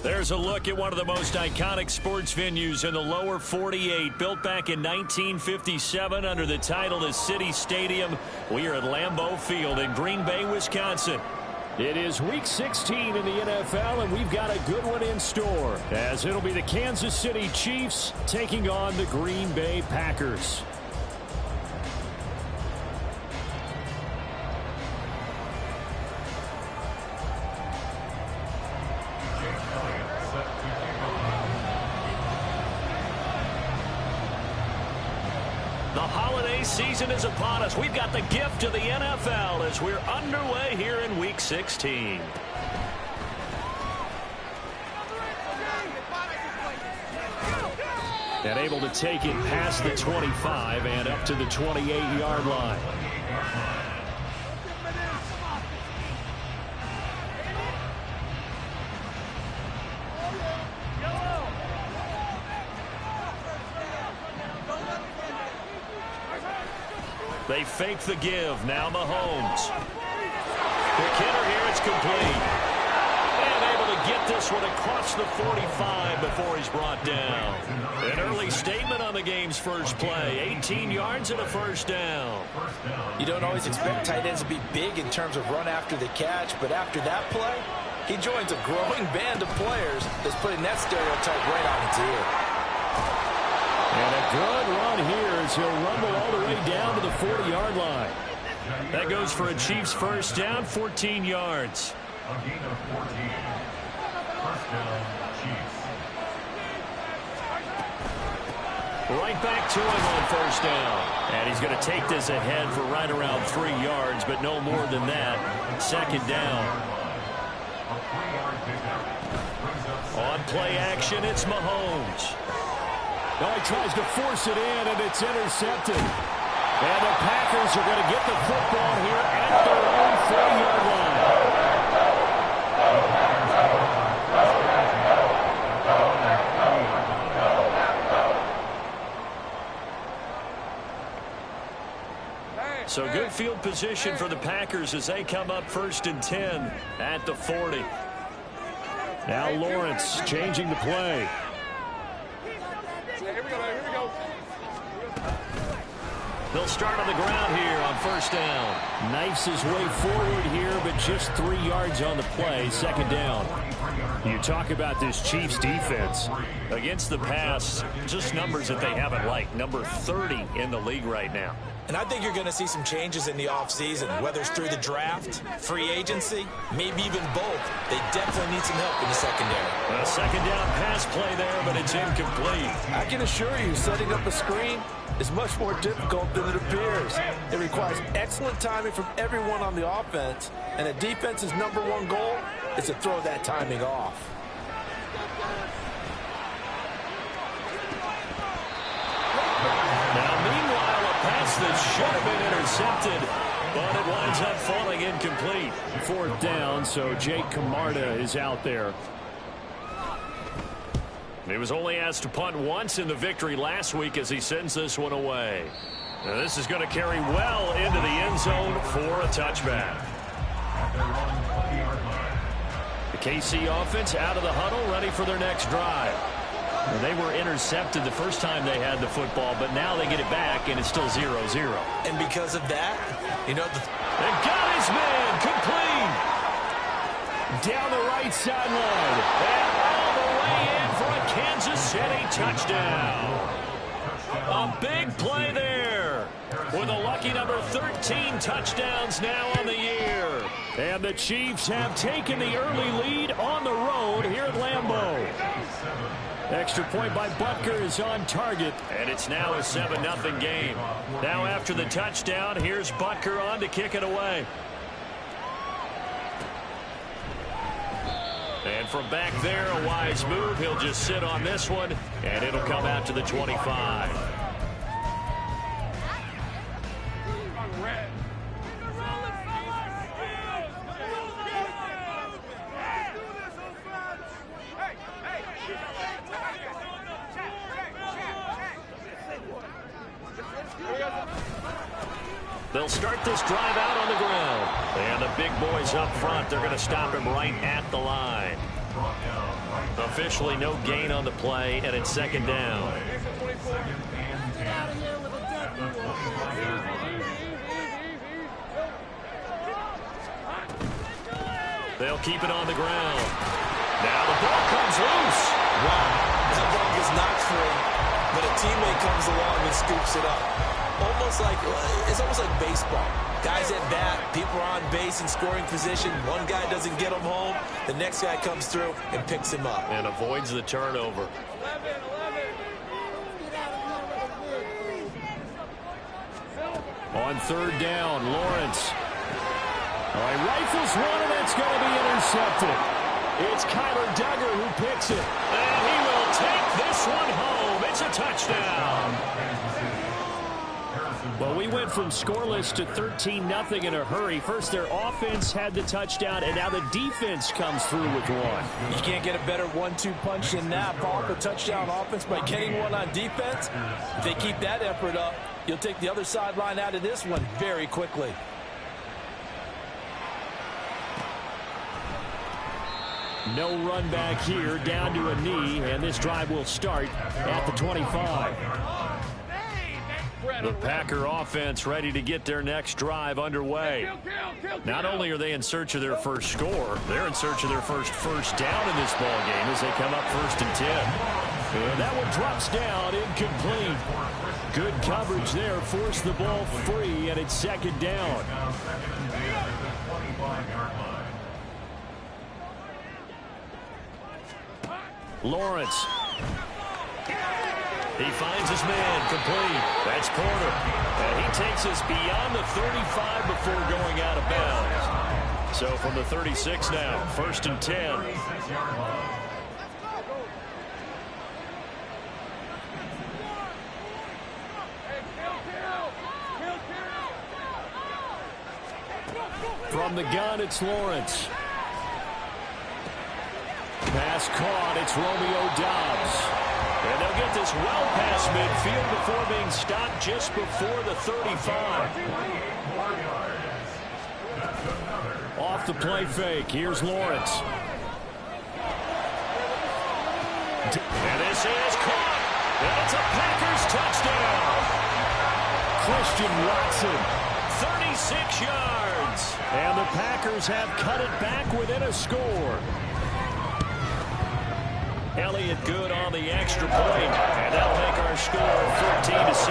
There's a look at one of the most iconic sports venues in the lower 48, built back in 1957 under the title of City Stadium. We are at Lambeau Field in Green Bay, Wisconsin. It is Week 16 in the NFL, and we've got a good one in store, as it'll be the Kansas City Chiefs taking on the Green Bay Packers. The holiday season is upon us. We've got the gift of the NFL as we're underway here in Week 16. And able to take it past the 25 and up to the 28-yard line. They fake the give. Now Mahomes. The kicker here, it's complete. And able to get this one across the 45 before he's brought down. An early statement on the game's first play. 18 yards and a first down. You don't always expect tight ends to be big in terms of run after the catch, but after that play, he joins a growing band of players that's putting that stereotype right on its ear. And a good run here as he'll rumble all the way down to the 40-yard line. That goes for a Chiefs first down, 14 yards. A gain of 14. First down, Chiefs. Right back to him on first down. And he's going to take this ahead for right around 3 yards, but no more than that. Second down. A 3-yard pickup. On play action, it's Mahomes. Now he tries to force it in, and it's intercepted. And the Packers are going to get the football here at their own 40-yard line. So good field position for the Packers as they come up first and 10 at the 40. Now Lawrence changing the play. They'll start on the ground here on first down. Knifes his way forward here, but just 3 yards on the play. Second down. You talk about this Chiefs defense. Against the pass, just numbers that they haven't liked. Number 30 in the league right now. And I think you're going to see some changes in the offseason, whether it's through the draft, free agency, maybe even both. They definitely need some help in the secondary. A second down pass play there, but it's incomplete. I can assure you, setting up a screen is much more difficult than it appears. It requires excellent timing from everyone on the offense, and a defense's #1 goal is to throw that timing off. Now, meanwhile, a pass that should have been intercepted, but it winds up falling incomplete. Fourth down, so Jake Camarda is out there. He was only asked to punt once in the victory last week as he sends this one away. Now, this is going to carry well into the end zone for a touchback. The KC offense out of the huddle, ready for their next drive. Well, they were intercepted the first time they had the football, but now they get it back, and it's still 0-0. And because of that, you know, they got his man complete. Down the right sideline. And all the way in for a Kansas City touchdown. A big play there. With a lucky number 13 touchdowns now on the year. And the Chiefs have taken the early lead on the road here at Lambeau. Extra point by Butker is on target. And it's now a 7-0 game. Now after the touchdown, here's Butker on to kick it away. And from back there, a wise move. He'll just sit on this one, and it'll come out to the 25. They'll start this drive out on the ground. And the big boys up front, they're going to stop him right at the line. Brought down right Officially no gain on the play, and it's second down. They'll keep it on the ground. Now the ball comes loose. Wow, that ball gets knocked free, but a teammate comes along and scoops it up. It's almost like baseball. Guys at bat, people are on base in scoring position. One guy doesn't get him home. The next guy comes through and picks him up. And avoids the turnover. On third down, Lawrence. All right, rifles one, and it's going to be intercepted. It's Kyler Duggar who picks it. And he will take this one home. It's a touchdown. Well, we went from scoreless to 13-0 in a hurry. First, their offense had the touchdown, and now the defense comes through with one. You can't get a better 1-2 punch than that. Follow up a touchdown offense by getting one on defense. If they keep that effort up, you'll take the other sideline out of this one very quickly. No run back here, down to a knee, and this drive will start at the 25. The Packer offense ready to get their next drive underway. Not only are they in search of their first score, they're in search of their first down in this ball game as they come up 1st and 10. And that one drops down, incomplete. Good coverage there, forced the ball free, and it's second down. Lawrence. He finds his man, complete. That's Porter. And he takes us beyond the 35 before going out of bounds. So from the 36 now, 1st and 10. From the gun, it's Lawrence. Pass caught, it's Romeo Doubs. And they'll get this well past midfield before being stopped just before the 35. Off the play fake, here's Lawrence. And this is caught. And it's a Packers touchdown. Christian Watson. 36 yards. And the Packers have cut it back within a score. Elliott good on the extra point, and that'll make our score 14-7.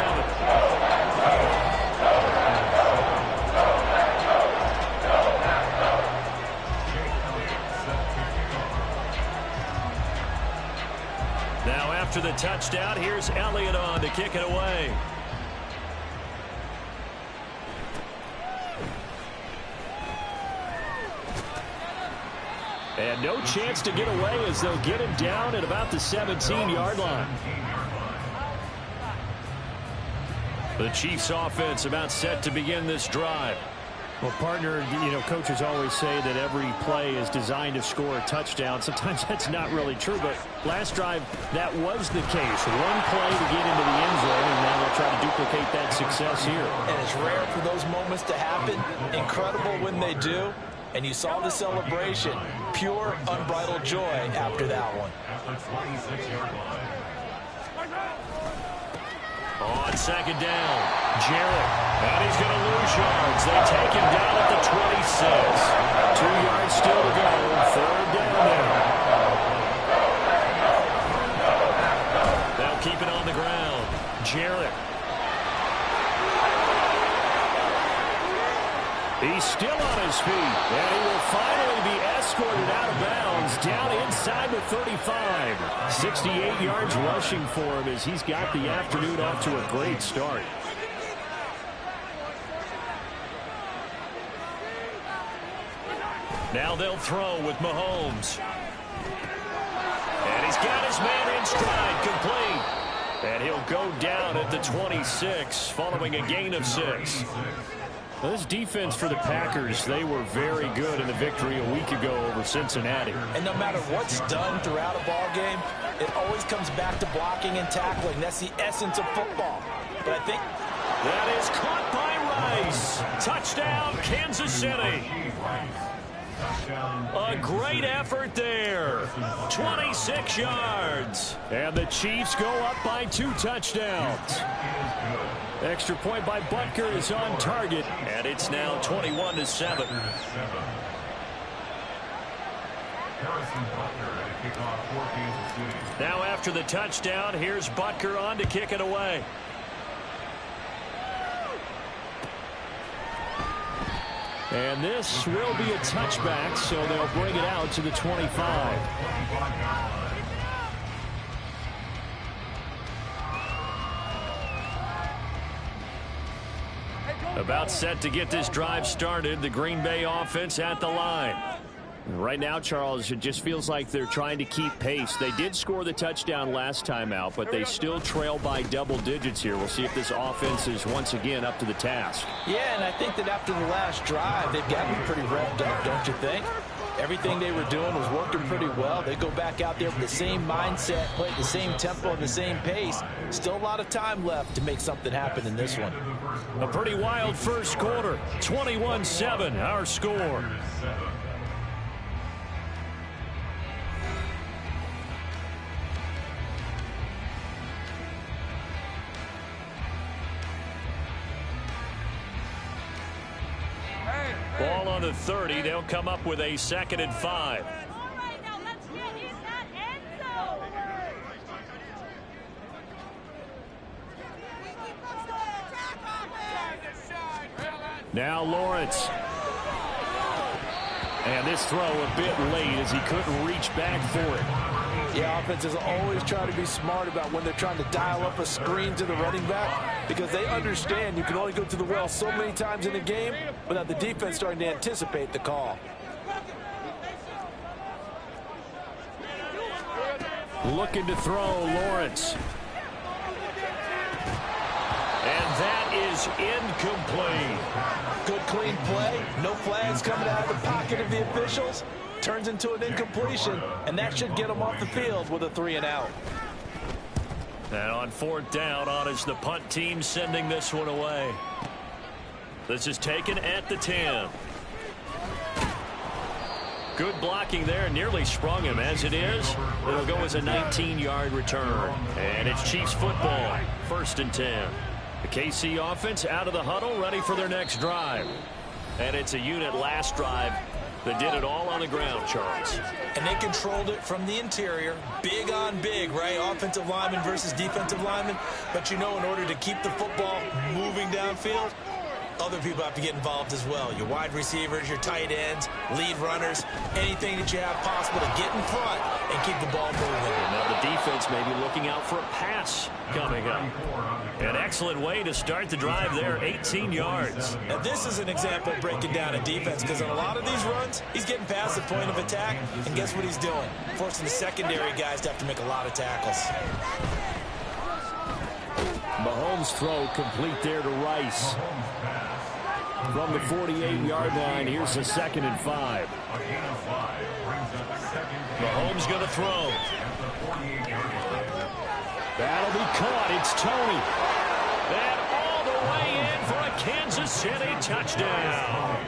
Now after the touchdown, here's Elliott on to kick it away. And no chance to get away as they'll get him down at about the 17-yard line. The Chiefs offense about set to begin this drive. Well, partner, coaches always say that every play is designed to score a touchdown. Sometimes that's not really true, but last drive, that was the case. One play to get into the end zone, and now they'll try to duplicate that success here. And it's rare for those moments to happen. Incredible when they do. And you saw the celebration. Pure, unbridled joy after that one. On second down, Jarrett. And he's going to lose yards. They take him down at the 26. 2 yards still to go. Third down now. They'll keep it on the ground. Jarrett. He's still on his feet, and he will finally be escorted out of bounds down inside the 35. 68 yards rushing for him as he's got the afternoon off to a great start. Now they'll throw with Mahomes. And he's got his man in stride, complete. And he'll go down at the 26 following a gain of 6. Well, this defense for the Packers, they were very good in the victory a week ago over Cincinnati. And no matter what's done throughout a ball game, it always comes back to blocking and tackling. That's the essence of football. But I think that is caught by Rice. Touchdown, Kansas City. A great effort there. 26 yards. And the Chiefs go up by 2 touchdowns. Extra point by Butker is on target. And it's now 21-7. Now after the touchdown, here's Butker on to kick it away. And this will be a touchback, so they'll bring it out to the 25. About set to get this drive started, the Green Bay offense at the line. Right now, Charles, it just feels like they're trying to keep pace. They did score the touchdown last time out, but they still trail by double digits here. We'll see if this offense is once again up to the task. Yeah, and I think that after the last drive, they've gotten pretty revved up, don't you think? Everything they were doing was working pretty well. They go back out there with the same mindset, play at the same tempo and the same pace. Still a lot of time left to make something happen in this one. A pretty wild first quarter. 21-7, our score. Ball on the 30. They'll come up with a 2nd and 5. Now Lawrence. And this throw a bit late as he couldn't reach back for it. Yeah, offenses always try to be smart about when they're trying to dial up a screen to the running back because they understand you can only go to the well so many times in a game without the defense starting to anticipate the call. Looking to throw, Lawrence. And that is incomplete. Good clean play. No flags coming out of the pocket of the officials. Turns into an incompletion, and that should get them off the field with a 3-and-out. And on 4th down, on is the punt team sending this one away. This is taken at the 10. Good blocking there, nearly sprung him. As it is, it'll go as a 19-yard return. And it's Chiefs football, 1st and 10. The KC offense out of the huddle, ready for their next drive. And it's a unit last drive that did it all on the ground, Charles. And they controlled it from the interior. Big on big, right? Offensive lineman versus defensive lineman. But you know, in order to keep the football moving downfield, other people have to get involved as well. Your wide receivers, your tight ends, lead runners, anything that you have possible to get in front and keep the ball moving. Now the defense may be looking out for a pass coming up. An excellent way to start the drive there, 18 yards. Now this is an example of breaking down a defense because on a lot of these runs, he's getting past the point of attack, and guess what he's doing? Forcing the secondary guys to have to make a lot of tackles. Mahomes' throw complete there to Rice. From the 48-yard line, here's a 2nd and 5. Mahomes going to throw. That'll be caught. It's Tony. And all the way in for a Kansas City touchdown.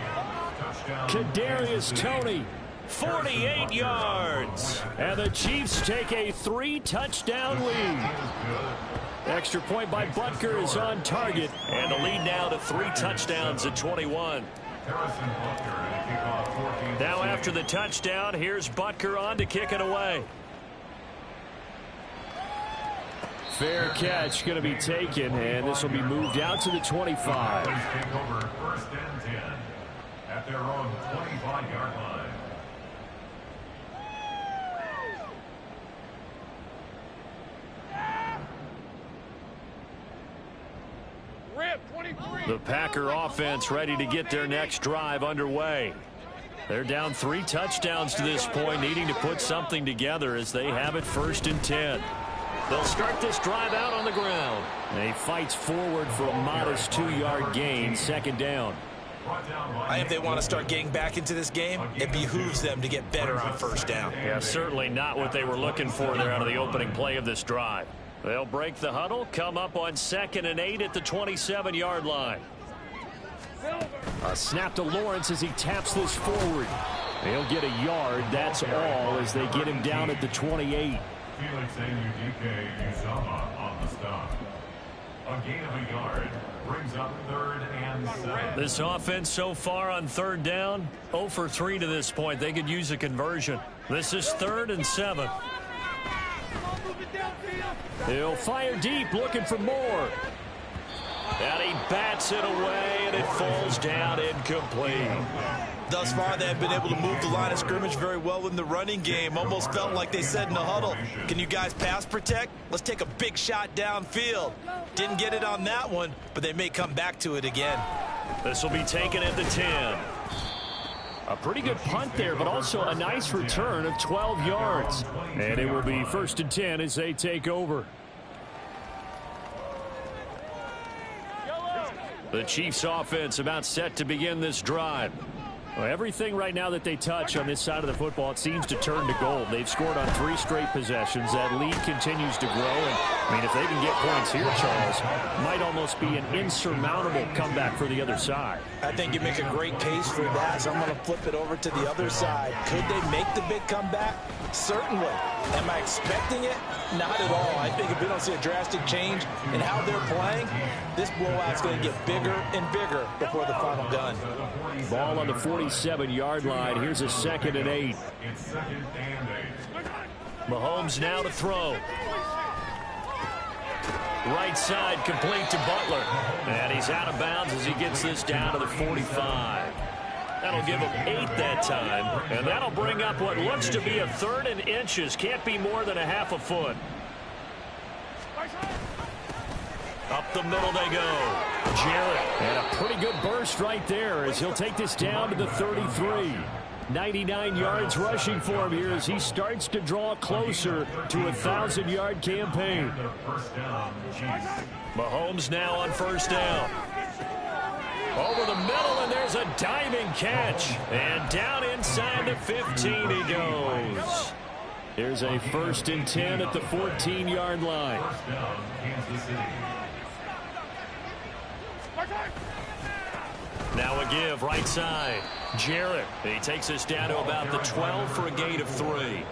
Kadarius Toney. 48 yards. And the Chiefs take a 3-touchdown lead. Extra point by Butker is on target. And the lead now to 3 touchdowns at 21. Now after the touchdown, here's Butker on to kick it away. Fair catch going to be taken, and this will be moved out to the 25. Take over 1st and 10 at their own 25-yard line. The Packer offense ready to get their next drive underway. They're down 3 touchdowns to this point, needing to put something together as they have it 1st and 10. They'll start this drive out on the ground. And he fights forward for a modest 2-yard gain, 2nd down. If they want to start getting back into this game, it behooves them to get better on 1st down. Yeah, certainly not what they were looking for there out of the opening play of this drive. They'll break the huddle, come up on 2nd and 8 at the 27-yard line. A snap to Lawrence as he taps this forward. He'll get a yard. That's all as they get him down at the 28. Felix Uzama on the stop. A gain of a yard brings up 3rd and 7. This offense so far on 3rd down, 0 for 3 to this point. They could use a conversion. This is 3rd and 7. He'll fire deep, looking for more. And he bats it away, and it falls down incomplete. Thus far, they have been able to move the line of scrimmage very well in the running game. Almost felt like they said in the huddle, can you guys pass protect? Let's take a big shot downfield. Didn't get it on that one, but they may come back to it again. This will be taken at the 10. A pretty good punt there, but also a nice return of 12 yards. And it will be 1st and 10 as they take over. The Chiefs offense about set to begin this drive. Well, everything right now that they touch on this side of the football, it seems to turn to gold. They've scored on 3 straight possessions. That lead continues to grow. And, I mean, if they can get points here, Charles, might almost be an insurmountable comeback for the other side. I think you make a great case for that, so I'm going to flip it over to the other side. Could they make the big comeback? Certainly. Am I expecting it? Not at all. I think if we don't see a drastic change in how they're playing, this blowout's going to get bigger and bigger before the final gun. Ball on the 47-yard line. Here's a 2nd and 8. It's 2nd and 8. Mahomes now to throw. Right side complete to Butler. And he's out of bounds as he gets this down to the 45. That'll give him 8 that time. And that'll bring up what looks to be a 3rd and inches. Can't be more than a half a foot. Up the middle they go. Jarrett. And a pretty good burst right there as he'll take this down to the 33. 99 yards rushing for him here as he starts to draw closer to a 1,000-yard campaign. Mahomes now on 1st down. Over the middle, and there's a diving catch. And down inside the 15 he goes. There's a 1st and 10 at the 14-yard line. Now a give, right side. Jarrett. He takes us down to about the 12 for a gain of 3.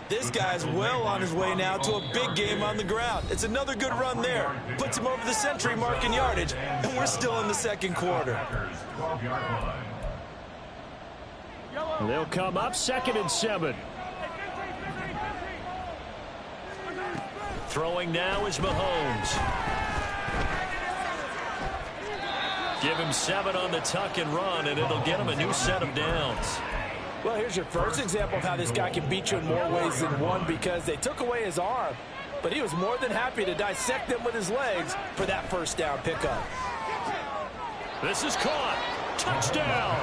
This guy's well on his way now to a big game on the ground. It's another good run there. Puts him over the century mark in yardage, and we're still in the 2nd quarter. They'll come up 2nd and 7. Throwing now is Mahomes. Give him 7 on the tuck and run, and it'll get him a new set of downs. Well, here's your first example of how this guy can beat you in more ways than one, because they took away his arm, but he was more than happy to dissect them with his legs for that 1st down pickup. This is caught. Touchdown.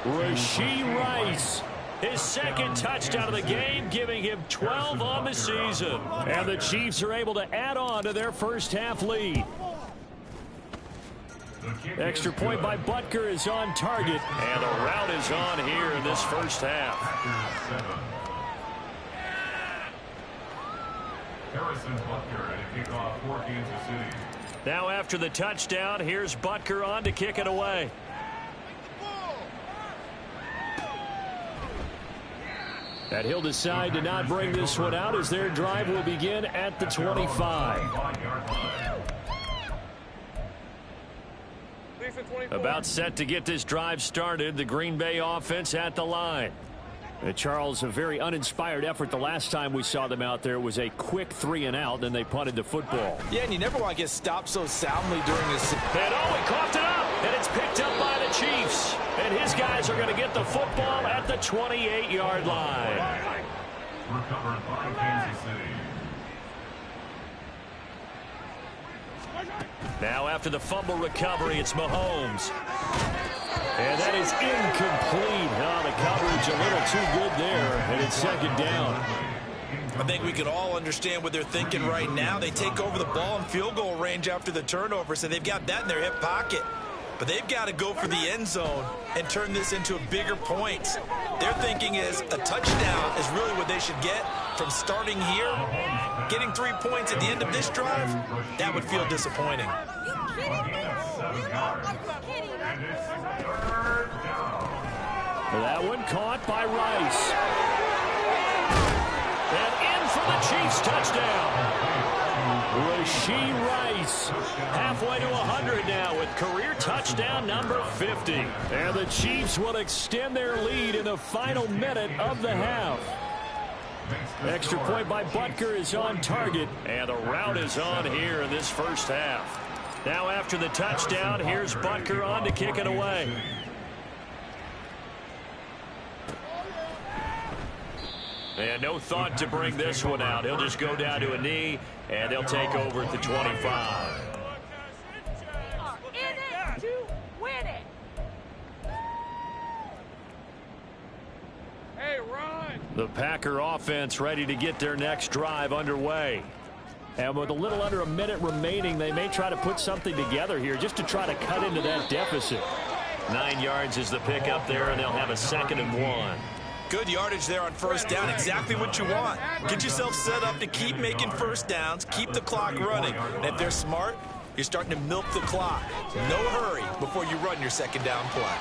Rashee Rice. His 2nd touchdown of the game, giving him 12 on the season. And the Chiefs are able to add on to their first half lead. Extra point by Butker is on target. And the route is on here in this first half. Harrison Butker at a kickoff for Kansas City. Now after the touchdown, here's Butker on to kick it away. And he'll decide to not bring this one out as their drive will begin at the 25. About set to get this drive started. The Green Bay offense at the line. Charles, a very uninspired effort the last time we saw them out there. It was a quick 3 and out, then they punted the football. Yeah, and you never want to get stopped so soundly during this. And oh, he coughed it up, and it's picked up by the Chiefs. And his guys are going to get the football at the 28-yard line. Recovered by Kansas City. Now after the fumble recovery, it's Mahomes. And that is incomplete. Oh, the coverage a little too good there, and it's 2nd down. I think we can all understand what they're thinking right now. They take over the ball in field goal range after the turnover, so they've got that in their hip pocket. But they've got to go for the end zone and turn this into a bigger point. Their thinking is a touchdown is really what they should get from starting here. Getting 3 points at the end of this drive, that would feel disappointing. That one caught by Rice. And in for the Chiefs touchdown. Rashee Rice halfway to 100 now with career touchdown number 50. And the Chiefs will extend their lead in the final minute of the half. Extra point by Butker is on target. And the route is on here in this first half. Now after the touchdown, here's Butker on to kick it away. And no thought to bring this one out. He'll just go down to a knee, and they'll take over at the 25. In it to win it. Hey, run. The Packer offense ready to get their next drive underway. And with a little under a minute remaining, they may try to put something together here just to try to cut into that deficit. 9 yards is the pickup there, and they'll have a 2nd and 1. Good yardage there on first down. Exactly what you want. Get yourself set up to keep making first downs. Keep the clock running. And if they're smart, you're starting to milk the clock. No hurry before you run your 2nd down play.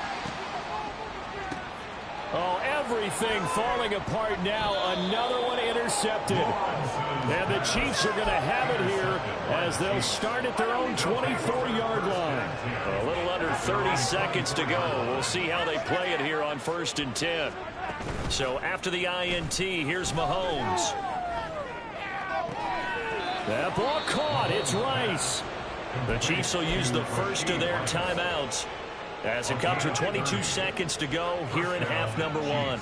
Oh, everything falling apart now. Another one intercepted. And the Chiefs are going to have it here as they'll start at their own 24-yard line. A little under 30 seconds to go. We'll see how they play it here on 1st and 10. So after the INT, here's Mahomes. That ball caught. It's Rice. The Chiefs will use the first of their timeouts as it comes with 22 seconds to go here in half number 1.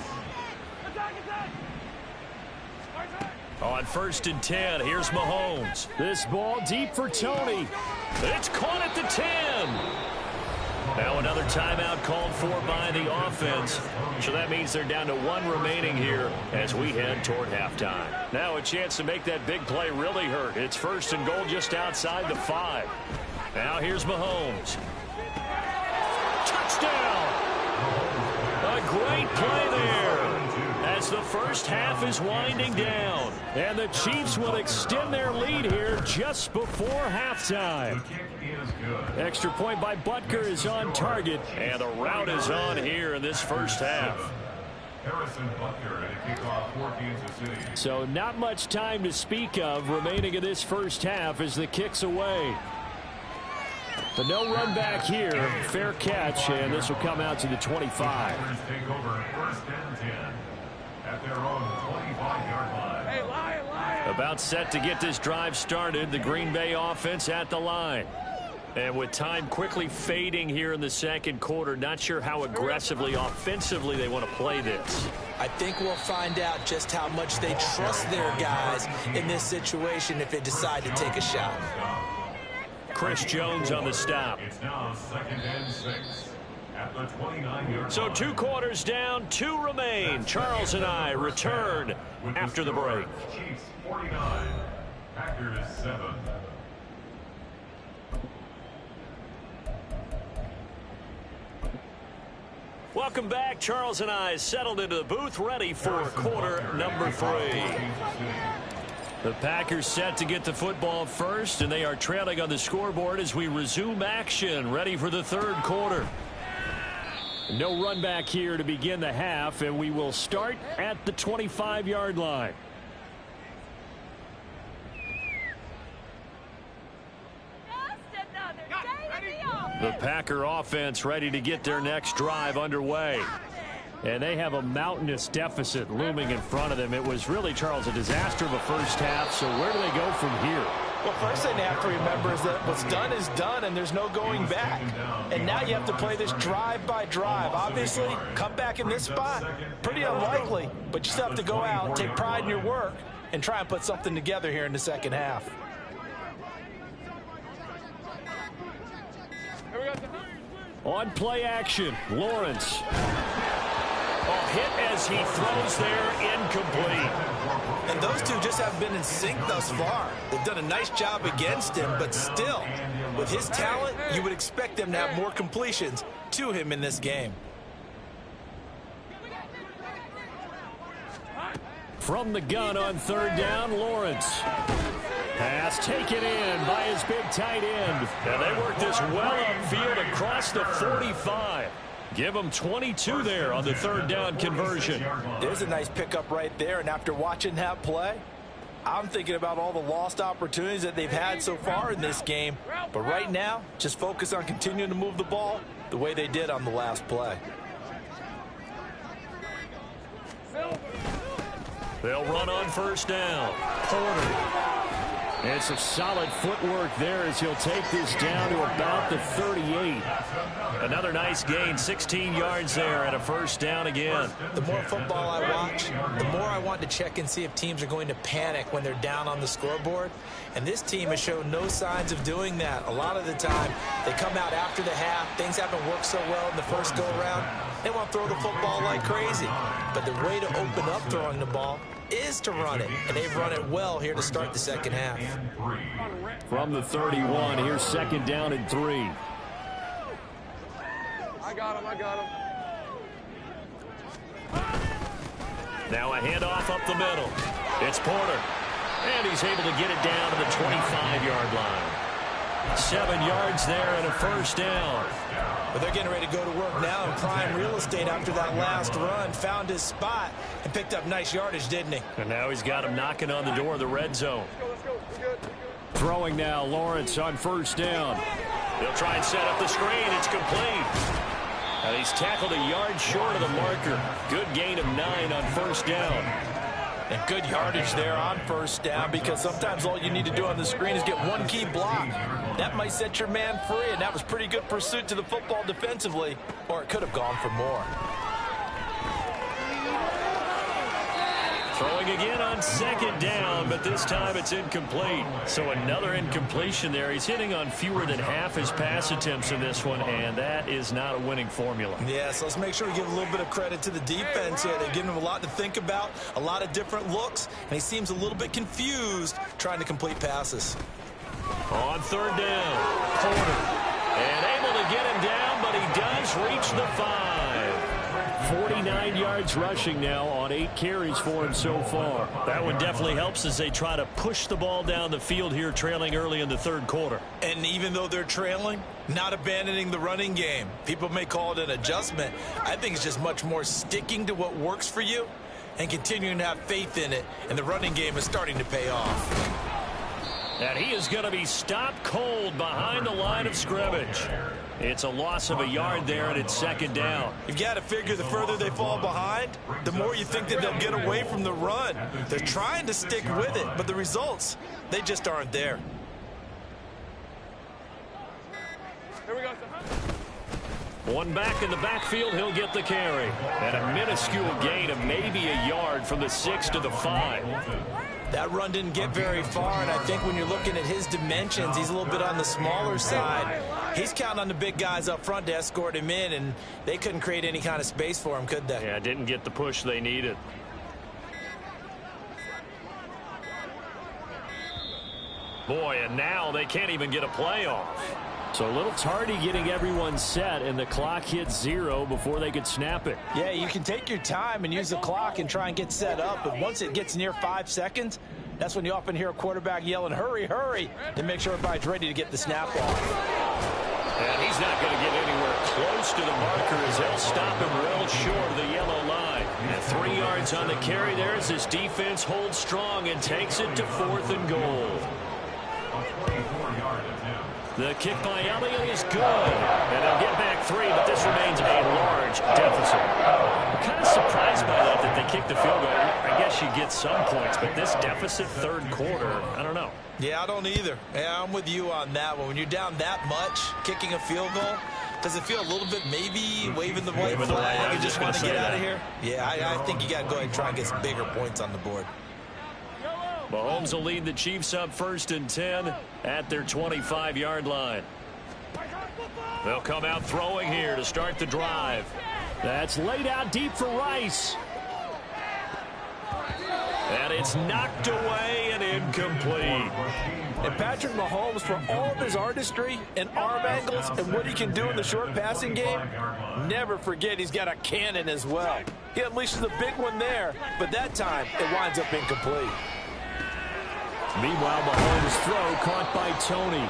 On 1st and 10, here's Mahomes. This ball deep for Tony. It's caught at the 10. Now another timeout called for by the offense. So that means they're down to 1 remaining here as we head toward halftime. Now a chance to make that big play really hurt. It's 1st and goal just outside the 5. Now here's Mahomes. Touchdown! A great play there as the first half is winding down. And the Chiefs will extend their lead here just before halftime. Extra point by Butker is on target. And the route is on here in this first half. So not much time to speak of remaining in this first half as the kick's away. But no run back here. Fair catch, and this will come out to the 25. About set to get this drive started. The Green Bay offense at the line. And with time quickly fading here in the 2nd quarter, not sure how aggressively, offensively they want to play this. I think we'll find out just how much they trust their guys in this situation if they decide to take a shot. Chris Jones on the stop. It's now 2nd and 6 at the 29-yard So 2 quarters down, 2 remain. Charles and I return after the break. Chiefs 49, Packers 7. Welcome back. Charles and I settled into the booth, ready for quarter number 3. The Packers set to get the football first, and they are trailing on the scoreboard as we resume action, ready for the 3rd quarter. No run back here to begin the half, and we will start at the 25-yard line. The Packer offense ready to get their next drive underway. And they have a mountainous deficit looming in front of them. It was really, Charles, a disaster of a first half. So where do they go from here? Well, first thing they have to remember is that what's done is done, and there's no going back. And now you have to play this drive by drive. Obviously, come back in this spot, pretty unlikely. But you still have to go out, take pride in your work, and try and put something together here in the 2nd half. On play action, Lawrence. Hit as he throws there, incomplete. And those two just haven't been in sync thus far. They've done a nice job against him, but still, with his talent, you would expect them to have more completions to him in this game. From the gun on 3rd down, Lawrence. Pass taken in by his big tight end. And they work this well upfield across the 45. Give them 22 there on the third down conversion. There's a nice pickup right there, and after watching that play, I'm thinking about all the lost opportunities that they've had so far in this game. But right now, just focus on continuing to move the ball the way they did on the last play. They'll run on first down. Porter. And some solid footwork there as he'll take this down to about the 38. Another nice gain, 16 yards there and a first down again. The more football I watch, the more I want to check and see if teams are going to panic when they're down on the scoreboard. And this team has shown no signs of doing that. A lot of the time, they come out after the half. Things haven't worked so well in the first go-around. They want to throw the football like crazy. But the way to open up throwing the ball is to run it, and they've run it well here to start the second half. From the 31, here's second down and 3. I got him. Now a handoff up the middle. It's Porter, and he's able to get it down to the 25-yard line. 7 yards there and a first down. But they're getting ready to go to work now in prime real estate after that last run. Found his spot and picked up nice yardage, didn't he? And now he's got him knocking on the door of the red zone. Let's go. We're good. Throwing now, Lawrence on first down. They'll try and set up the screen. It's complete. And he's tackled a yard short of the marker. Good gain of 9 on first down. And good yardage there on first down, because sometimes all you need to do on the screen is get one key block. That might set your man free, and that was pretty good pursuit to the football defensively, or it could have gone for more. Throwing again on second down, but this time it's incomplete. So another incompletion there. He's hitting on fewer than half his pass attempts in this one, and that is not a winning formula. Yeah, so let's make sure we give a little bit of credit to the defense here. They've given him a lot to think about, a lot of different looks, and he seems a little bit confused trying to complete passes. On third down, Porter. And able to get him down, but he does reach the 5. 49 yards rushing now on 8 carries for him so far. That one definitely helps as they try to push the ball down the field here, trailing early in the third quarter. And even though they're trailing, not abandoning the running game. People may call it an adjustment. I think it's just much more sticking to what works for you and continuing to have faith in it. And the running game is starting to pay off. And he is going to be stopped cold behind the line of scrimmage. It's a loss of a yard there, and it's second down. You've got to figure the further they fall behind, the more you think that they'll get away from the run. They're trying to stick with it, but the results, they just aren't there. Here we go. One back in the backfield, he'll get the carry. And a minuscule gain of maybe a yard from the 6 to the 5. That run didn't get very far, and I think when you're looking at his dimensions, he's a little bit on the smaller side. He's counting on the big guys up front to escort him in, and they couldn't create any kind of space for him, could they? Yeah, didn't get the push they needed. Boy, and now they can't even get a play off. So a little tardy getting everyone set, and the clock hits 0 before they could snap it. Yeah, you can take your time and use the clock and try and get set up, but once it gets near 5 seconds, that's when you often hear a quarterback yelling, hurry, hurry, to make sure everybody's ready to get the snap off. And he's not going to get anywhere close to the marker as they'll stop him well short of the yellow line. And 3 yards on the carry there as this defense holds strong and takes it to 4th and goal. The kick by Elliott is good. And they'll get back 3, but this remains a large deficit. I'm kind of surprised by that they kicked the field goal. I guess you get some points, but this deficit third quarter, I don't know. Yeah, I don't either. Yeah, I'm with you on that one. When you're down that much, kicking a field goal, does it feel a little bit maybe waving the white flag and just want to get out of here? Yeah, I think you got to go ahead and try and get some bigger points on the board. Mahomes will lead the Chiefs up 1st and 10 at their 25-yard line. They'll come out throwing here to start the drive. That's laid out deep for Rice. And it's knocked away and incomplete. And Patrick Mahomes, for all of his artistry and arm angles and what he can do in the short passing game, never forget he's got a cannon as well. He unleashes a big one there, but that time it winds up incomplete. Meanwhile, Mahomes' throw caught by Tony.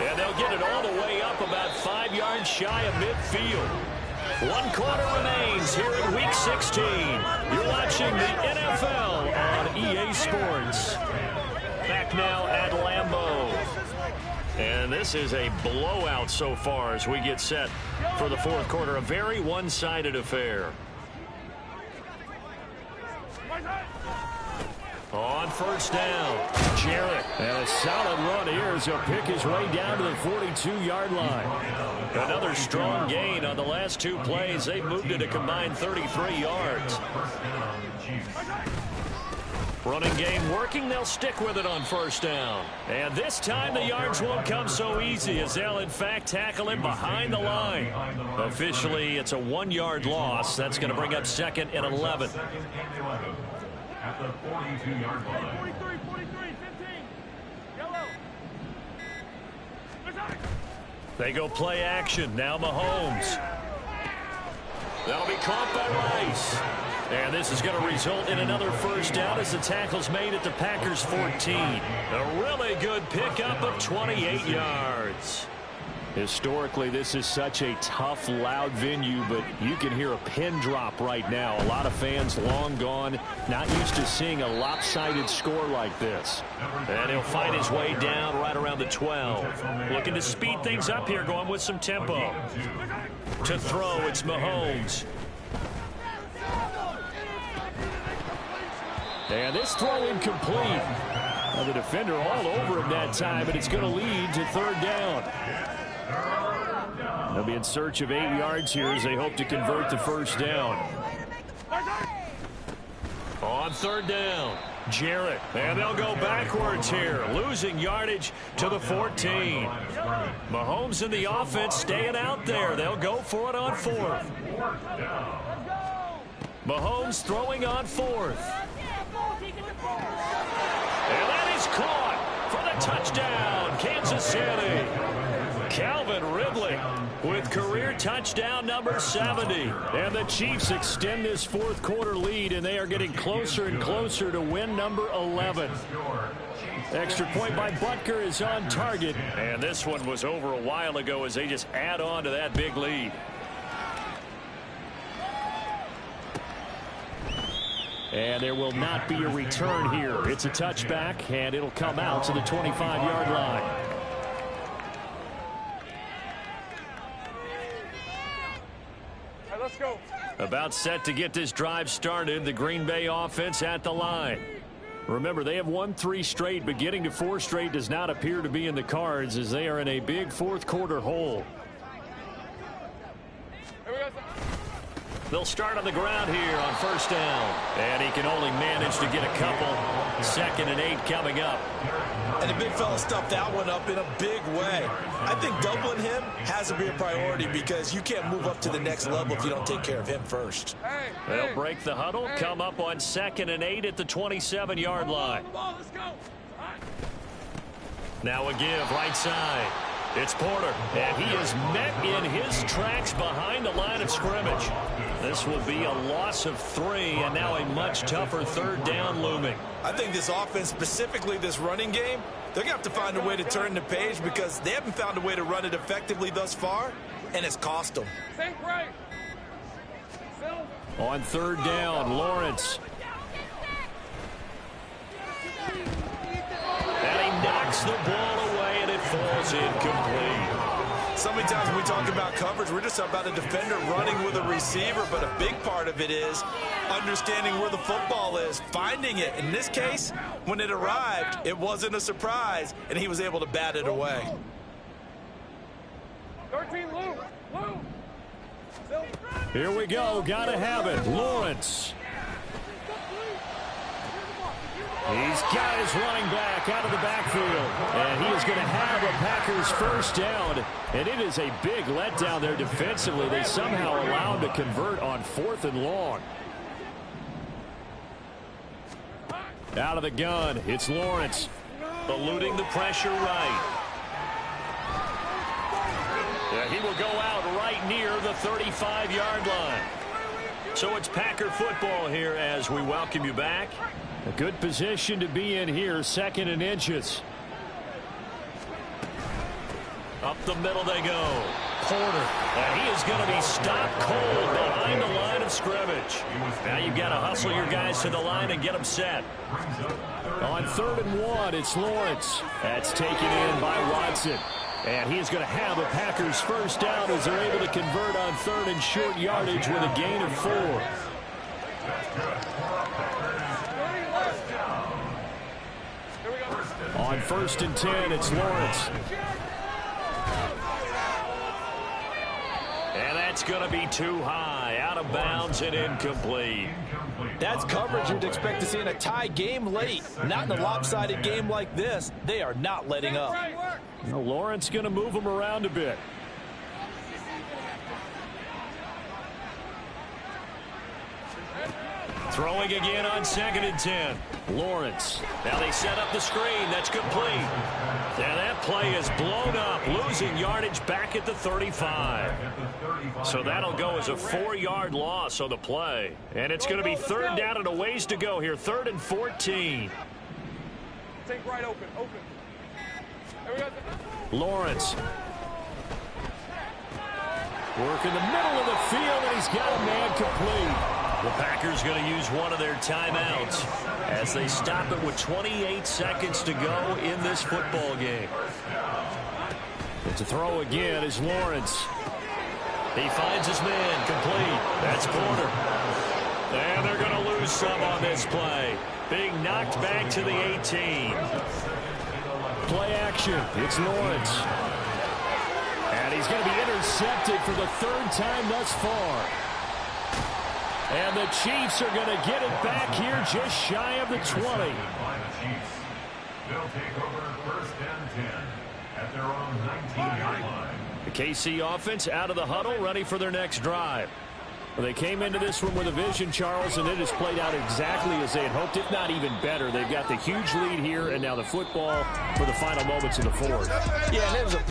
And they'll get it all the way up about 5 yards shy of midfield. 1 quarter remains here in Week 16. You're watching the NFL on EA Sports. Back now at Lambeau. And this is a blowout so far as we get set for the 4th quarter. A very one-sided affair. On 1st down, Jarrett. And a solid run here as he'll pick his way down to the 42-yard line. Another strong gain on the last 2 plays. They've moved it a combined 33 yards. Running game working. They'll stick with it on 1st down. And this time the yards won't come so easy as they'll, in fact, tackle him behind the line. Officially, it's a 1-yard loss. That's going to bring up 2nd and 11. At the 42-yard line. 43, 15. Yellow. They go play action. Now Mahomes. That'll be caught by Rice. And this is going to result in another 1st down as the tackle's made at the Packers' 14. A really good pickup of 28 yards. Historically, this is such a tough, loud venue, but you can hear a pin drop right now. A lot of fans long gone, not used to seeing a lopsided score like this. And he'll find his way down right around the 12. Looking to speed things up here, going with some tempo. To throw, it's Mahomes. And this throw incomplete. Now the defender all over him that time, but it's going to lead to 3rd down. They'll be in search of 8 yards here as they hope to convert the 1st down. On 3rd down, Jarrett. And they'll go backwards here, losing yardage to the 14. Mahomes and the offense staying out there. They'll go for it on 4th. Mahomes throwing on 4th. And that is caught for the touchdown, Kansas City. Calvin Ridley with career touchdown number 70. And the Chiefs extend this 4th quarter lead, and they are getting closer and closer to win number 11. Extra point by Butker is on target. And this one was over a while ago as they just add on to that big lead. And there will not be a return here. It's a touchback, and it'll come out to the 25-yard line. Let's go. About set to get this drive started. The Green Bay offense at the line. Remember, they have won 3 straight, but getting to 4 straight does not appear to be in the cards as they are in a big 4th quarter hole. Here we go. They'll start on the ground here on 1st down. And he can only manage to get a couple. 2nd and 8 coming up. And the big fella stuffed that one up in a big way. I think doubling him has to be a priority because you can't move up to the next level if you don't take care of him first. They'll break the huddle, come up on 2nd and 8 at the 27-yard line. Let's go. Now a give right side. It's Porter, and he is met in his tracks behind the line of scrimmage. This will be a loss of 3, and now a much tougher 3rd down looming. I think this offense, specifically this running game, they're going to have to find a way to turn the page because they haven't found a way to run it effectively thus far, and it's cost them. Think right. On 3rd down, Lawrence. And he knocks the ball away, and it falls incomplete. So many times when we talk about coverage, we're just about a defender running with a receiver, but a big part of it is understanding where the football is, finding it. In this case, when it arrived, it wasn't a surprise, and he was able to bat it away. 13, Lou. Here we go. Got to have it. Lawrence. He's got his running back out of the backfield. And he is going to have a Packers 1st down. And it is a big letdown there defensively. They somehow allow him to convert on 4th and long. Out of the gun, it's Lawrence. Eluding the pressure right. Yeah, he will go out right near the 35-yard line. So it's Packer football here as we welcome you back. A good position to be in here, 2nd and inches. Up the middle they go. Porter. And he is going to be stopped cold behind the line of scrimmage. Now you've got to hustle your guys to the line and get them set. On 3rd and 1, it's Lawrence. That's taken in by Watson. And he is going to have a Packers first down as they're able to convert on 3rd and short yardage with a gain of 4. On 1st and 10, it's Lawrence. And that's going to be too high, out of bounds and incomplete. That's coverage you'd expect to see in a tie game late. Not in a lopsided game like this. They are not letting up. Well, Lawrence going to move him around a bit. Throwing again on 2nd and 10. Lawrence. Now they set up the screen. That's complete. And that play is blown up, losing yardage back at the 35. So that'll go as a 4-yard loss on the play. And it's going to be 3rd down and a ways to go here. 3rd and 14. Take right open. There we go. Lawrence. Work in the middle of the field, and he's got a man complete. The Packers going to use one of their timeouts as they stop it with 28 seconds to go in this football game. And to throw again is Lawrence. He finds his man complete. That's Porter. And they're going to lose some on this play. Being knocked back to the 18. Play action. It's Lawrence. And he's going to be intercepted for the 3rd time thus far. And the Chiefs are going to get it back here just shy of the 20. They'll take over 1st and 10 at their own 19-yard line. The KC offense out of the huddle, ready for their next drive. Well, they came into this one with a vision, Charles, and it has played out exactly as they had hoped, if not even better. They've got the huge lead here, and now the football for the final moments of the 4th. Yeah, and it was a